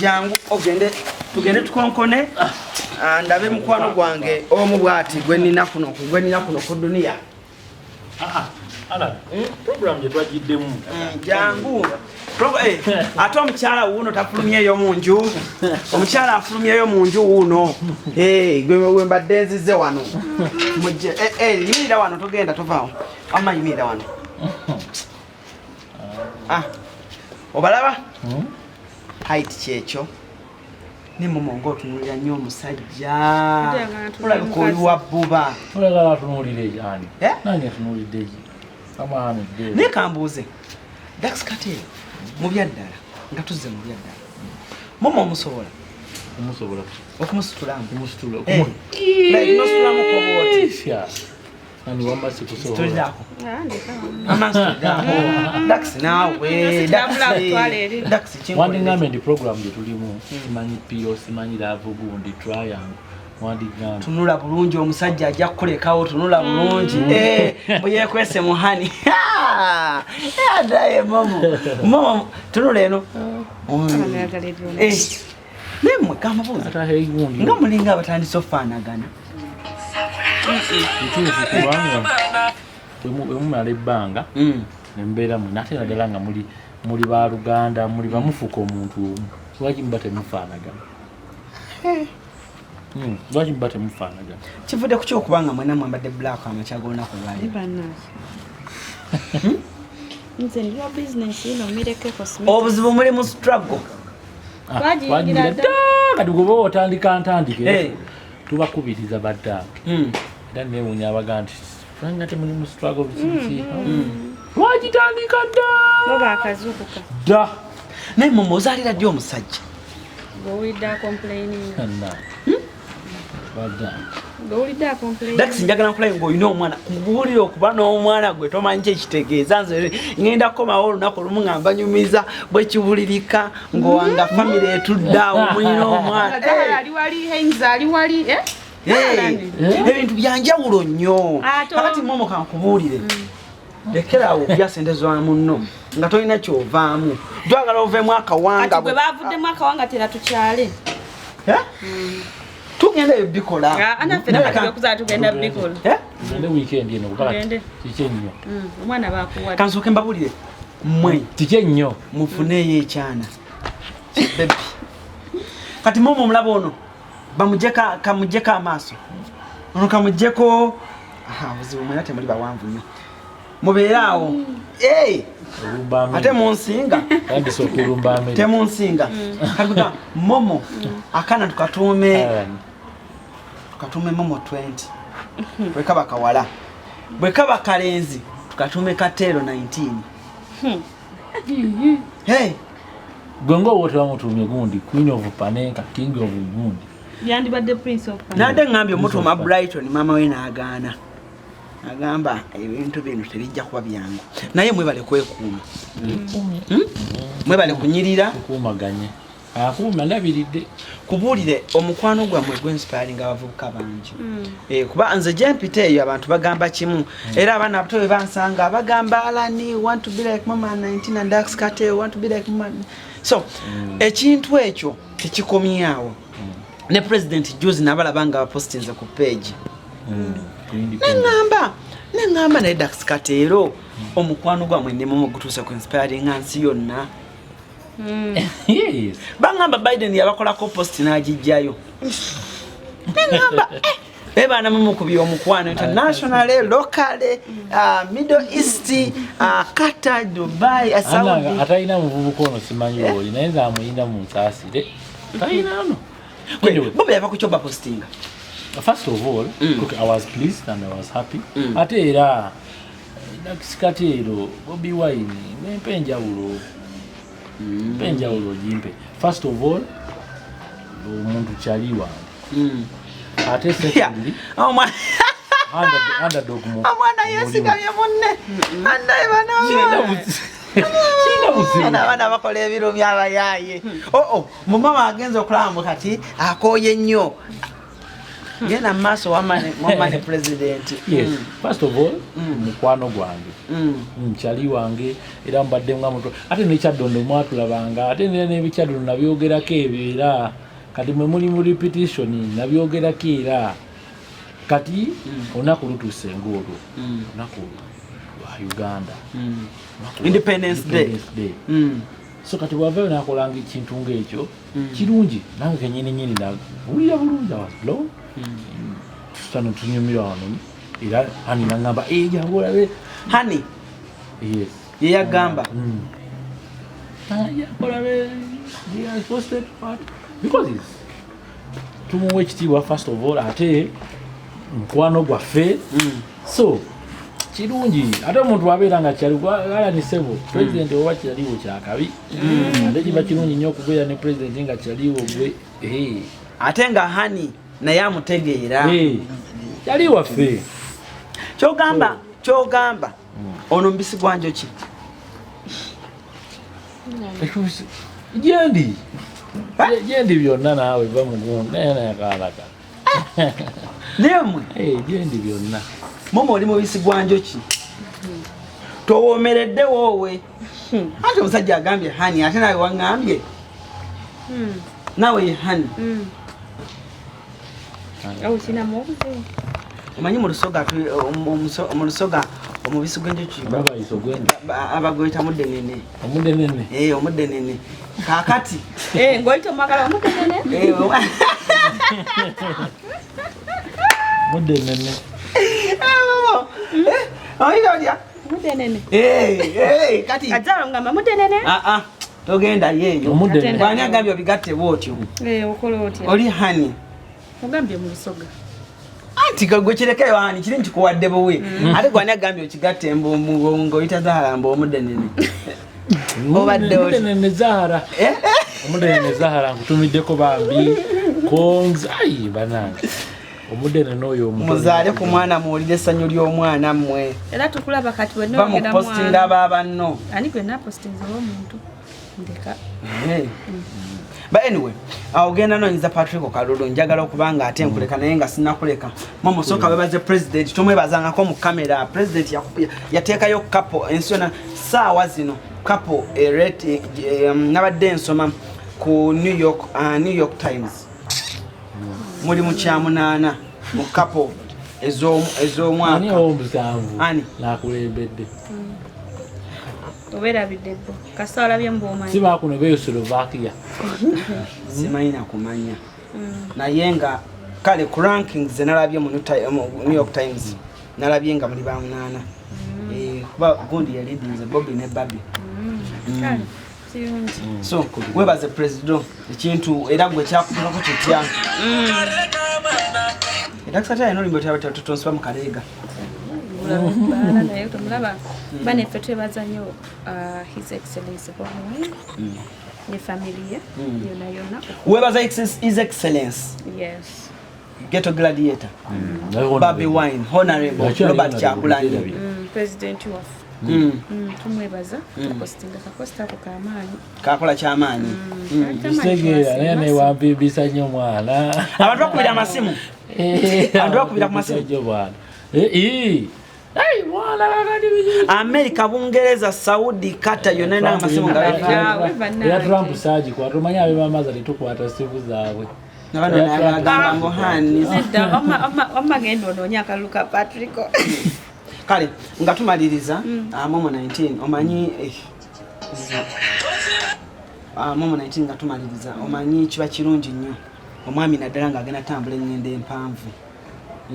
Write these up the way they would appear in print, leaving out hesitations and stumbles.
jangu tugende tukonkone ndabe mukwano gwange omu bwati gwe nina kuno ku dunia. Ala program je twajiddemu jangu ate omukyala wuno tafulumyeyo munju omukyala afulumyeyo munju wuno gwe mbadde nzize wano mujje yimirira wano togenda tovaawo amma yimirira wano obalaba height kyekyo nemumongo otunulira nnyo omusajja olabika oli wabbuba olagala atunulire yani nani atunulidde naye kambuuze Dax Cartel mu byaddala nga tuzze mu byaddala momo omusobola okumusitulamu wandigambe ndi program gye tulimu simanyi pio simanyi laavu gundi triangle wandigambe tunula bulungi omusajja ajja kukulekawo tunula bulungi bwe yeekwese muhani adaye momo tunula eno nemwe kamubuuza nga mulinga abatandise ofaanagana kituufu kubanga bwemumala ebbanga nembeera mwena ate naddala nga muli baluganda muli bamufuka omuntu omu lwaki muba temufaanagana lwaki muba temufaanagana kivudde ku kyokubanga mwena mwambadde black amakya g'olunaku lwali obuzibu muli mu struggle twagira dda kati goba otandika ntandike tubakubiriza baddaake era newunya abaga nti fulanga temuli mu struggle bisiki twagitandika dda naye mama ozaalira ddi omusajja Dax njagala nkulayo ng'olina omwana kubuulira okuba n'omwana gwe tomanyi kyekitegeeza nze ngenda kukomawo olunaku olumu nga mbanyumiza bwe kibulirika ng'owanga famire etuddaawo mulina omwana ebintu byanjawulo nnyo kakati momo kankubuulire lekerawo okulya sente za munno nga tolina kyovaamu twagala oveemu akawanga bwe bavuddemu akawanga tera tukyale tugenda eyo bikola anaffe nakatugenda tugenda bikola nende weekend eno kukola kiki ennyo omwana bakuwa kansooke mbabulire mmwe kiki ennyo mufuneeyo ekyana bebi kati momo omulaba ono kamujjeko amaaso ono kamujjeko buzibu mwena temuli bawanvu nnyo mubeeraawo ate munsinga temunsinga kakuga momo akana tukatuume momo 20 bwe kaba kawala bwe kaba kalenzi tukatuume Katero 19 gwe ng'owote bamutuumye gundi Queen of Panenka King of Gundi yandibadde Prince of Panenka nade ngambye omutuuma Brighton mama we n'agaana agamba ebintu bino tebijja kuba byangu naye mwebale kwekuuma mwebale kunyirira okuumaganye akuuma ndabiridde kubuulire omukwano gwammwe gw'inspiring abavubuka bangi kuba nze gye mpita eyo abantu bagamba kimu era abaana abato bwe bansanga bagamba Alani want to be like mama 19 and Dax Cartel want to be like mama so ekintu ekyo tekikomyawo ne president Juzi nabalaba nga bapostinze ku page nengamba naye Dax Cartel omukwano gwammwe ne momo gutuuse ku inspiring nsi yonna bangamba Biden yabakolako post n'agijjayo nengamba baana mumukubye omukwano international local Middle East Qatar Dubai Saudi atalina muvubuka ono simanyi oli naye nze amuyinda mu nsaasire talina ono bobe yava kuchoba postinga. First of all, look, I was pleased and I was happy. Ate era Dax Cartel Bobi Wine mpenjawulo jimpe. First of all, omuntu chaliwa. Ate secondly, underdog mu. Amwana yesigamye munne. Andaye bana. Bana bakola ebiro byabayaye. Mumama agenza okulamba kati akoye nnyo. genda maaso wamane president. Yes. First of all, mukwano gwange. Nchali wange era mbadde nga muto. Ate ne kyaddondo mwatulabanga. Ate ne bikyaddondo nabyogerako ebyo era kati mwe muli mu repetition nabyogerako era kati onaku lutuuse ng'olwo. Onaku lwa Uganda. Independence Day. So kati bwavayo nakolanga ekintu ng'ekyo kirungi nange kenyini na wulira bulungi awaslo sana tunyumira wano era hani nangamba jangu olabe hani yes yeyagamba olabe they posted part because it's tumuwe ekitiibwa first of all ate mukwano gwaffe so kirungi ate omuntu abeera nga kyalinisebo president oba kyaliwo kyakabi ate kiba kirungi nnyo okubeera ne president nga kyaliwo gwe ate nga hani naye amutegeera kyali waffe kyogamba ono mbisi gwanjo ki jendi byonna naawe va mugundu nayenayakalaka nemwe jendi byonna momo oli mubisi gwanjo ki towomeredde woowe ate omusajja agambye hani ate nawe waŋŋambye nawe ye hani omanyi mu lusoga omubisi gwenjoki abagweta muddenene omuddenene kakati ngoyita omwagala omuddenene muddenene oyiolya muddenene kati ajalo ngamba muddenene togenda yeeyo bwani agambye obigatte bwotyo okola otya oli hani ogambye mu lusoga anti gwe kirekeyo hani kiri nkikuwadde buwe ate gwani agambye okigatte ng'oyita Zahara mbu omuddenene obadde omuddenene Zahara omuddenene Zahara nkutumiddeko bambi kongs ayi banange omuddenene oyo muzaale ku mwana muwulire essanyu ly'omwana mmwe era tukulaba kati wenna bamupostinga baabanno ani gwe napostinze omuntu ndeka but anyway ogenda noonyiza Patrick Kalulu njagala okubanga ate nkuleka naye nga sinnakuleka momo sooka webaze president tomwebazangako mu kamera president yateekayo kapo ensona saawa zino kapo nabadde nsoma ku New York Times muli mu kyamunaana mu kapo ez'omwaka ani nakulembedde oberabidde kasala byemboma siba kuno beyo Slovakia simanyi nakumanya naye nga kale ku rankings nalabye mu New York Times nalabye nga muli bamunaana kuba gundi yalidinze Bobby ne Babi so webaze president ekintu era gwe kyakutulako kitya era kusatira ino limbo tutonsiba mu kaleega mulaba bane ffe twebaza nnyo his excellency ne familia yonna webaza his excellence yes ghetto gladiator Baby Wine honorable Robert Kyagulanyi president of tumwebaza tupostinga kaposta ako kamaanyi kakola kyamaanyi kitegeera naye newambibisa nnyo mwana abantu bakubira amasimu abantu bakubira ku masimu bwana America, Bungereza, Saudi, Qatar, yonna nga amasimu era Trump saji kwa tumanya abe mamaza litukwata simu zaabwe nabano nagamba ngo hani omagendo ononya akaluka Patrick kale nga tumaliriza momo 19 omanyi momo 19 nga tumaliriza omanyi kiba kirungi nnyo omwami naddala ng'agenda tambula ennyendo empanvu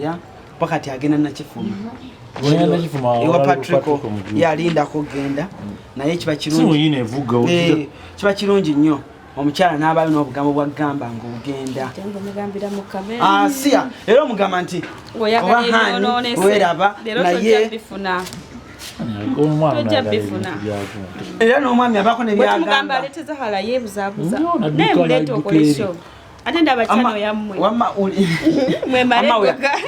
ya pakati agenda nakifuma ewa Patrick yalindako genda naye kiba kirungi kiba kirungi nnyo omukyala n'abayo n'obugambo bwagamba ng'ogenda siya era omugamba nti oba hani weraba naye era n'omwami abaako nebyagamba ate ndaba chano yammwe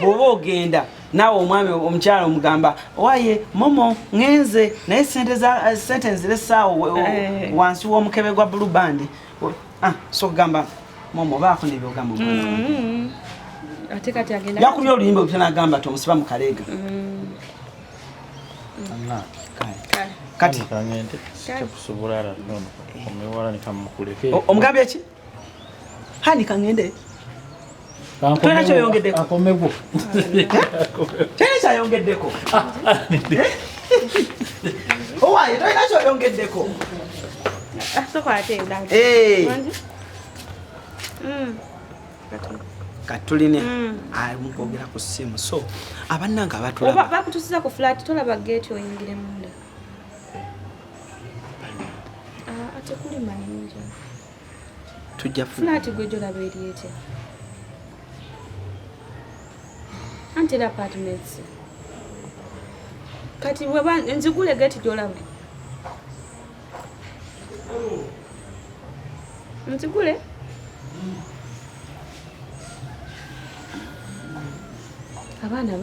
bw'oba ogenda naawe omwami omukyala omugamba waye momo ngenze naye sente nziressaawo wansi w'omukebe gwa blue band so kugamba momo baako nebyogamba ate kati agenda yakubye oluyimba obutanagamba tomusiba mu kaleega kati kangende kusobola ara nono omewala nikamukuleke omugambye ki hani kangende tolina kyoyongeddeko akomegwo tolina kyayongeddeko owaye tolina kyoyongeddeko katuline mukwogera ku ssimu so abannanga abatulaba bakutusiza ku flat tolaba gate oyingire munda ate kuli mayinja tujja flat gwe jolaba eri etya anti era apartments kati nzigule gate jolaba nzigule abaana